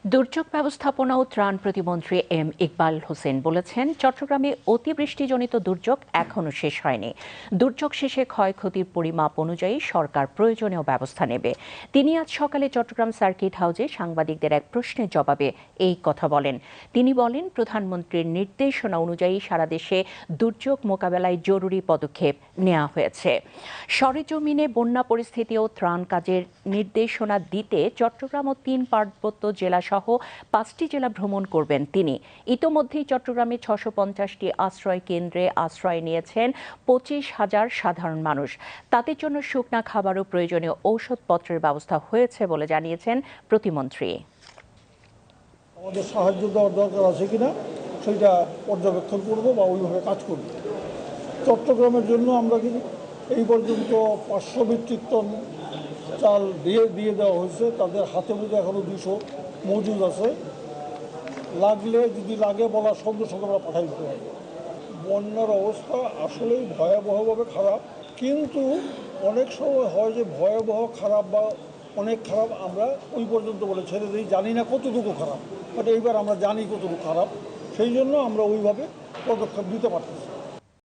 দুর্যোগ ব্যবস্থাপনা ও ত্রাণ প্রতিমন্ত্রী এম ইকবাল হোসেন বলেছেন, চট্টগ্রামে অতিবৃষ্টিজনিত দুর্যোগ এখনো শেষ হয়নি। দুর্যোগ শেষে ক্ষয়ক্ষতির পরিমাপ অনুযায়ী সরকার প্রয়োজনীয় ব্যবস্থা নেবে। তিনি আজ সকালে চট্টগ্রাম সার্কিট হাউসে সাংবাদিকদের এক প্রশ্নের জবাবে এই কথা বলেন। তিনি বলেন, প্রধানমন্ত্রীর নির্দেশনা অনুযায়ী সারা দেশে দুর্যোগ মোকাবেলায় জরুরি পদক্ষেপ নেওয়া হয়েছে। সরেজমিনে বন্যা পরিস্থিতি ও ত্রাণ কাজের নির্দেশনা দিতে চট্টগ্রাম ও ৩ পার্বত্য জেলা সহ ৫টি জেলা ভ্রমণ করবেন তিনি। ইতোমধ্যেই চট্টগ্রামে ৬৫০টি আশ্রয় কেন্দ্রে আশ্রয় নিয়েছেন ২৫,০০০ সাধারণ মানুষ। তাদের জন্য শুকনা খাবার ও প্রয়োজনীয় ঔষধপত্রের ব্যবস্থা হয়েছে বলে জানিয়েছেন প্রতিমন্ত্রী। আমাদের সাহায্য দেওয়ার দরকার আছে কিনা সেটা পর্যবেক্ষণ করব বা ওইভাবে কাজ করব। চট্টগ্রামের জন্য আমরা কিন্তু এই পর্যন্ত ৫০০ মেট্রিক টন চাল দিয়ে দেওয়া হয়েছে। তাদের হাতে মধ্যে এখনও ২০০ মজুদ আছে। লাগলে যদি লাগে বলার সঙ্গে সঙ্গে আমরা পাঠাই দিতে পারব। বন্যার অবস্থা আসলেই ভয়াবহভাবে খারাপ, কিন্তু অনেক সময় হয় যে ভয়াবহ খারাপ বা অনেক খারাপ আমরা ওই পর্যন্ত বলে ছেড়ে দিই, জানি না কতটুকু খারাপ, বাট এইবার আমরা জানি কতটুকু খারাপ, সেই জন্য আমরা ওইভাবে পদক্ষেপ নিতে পারতেছি।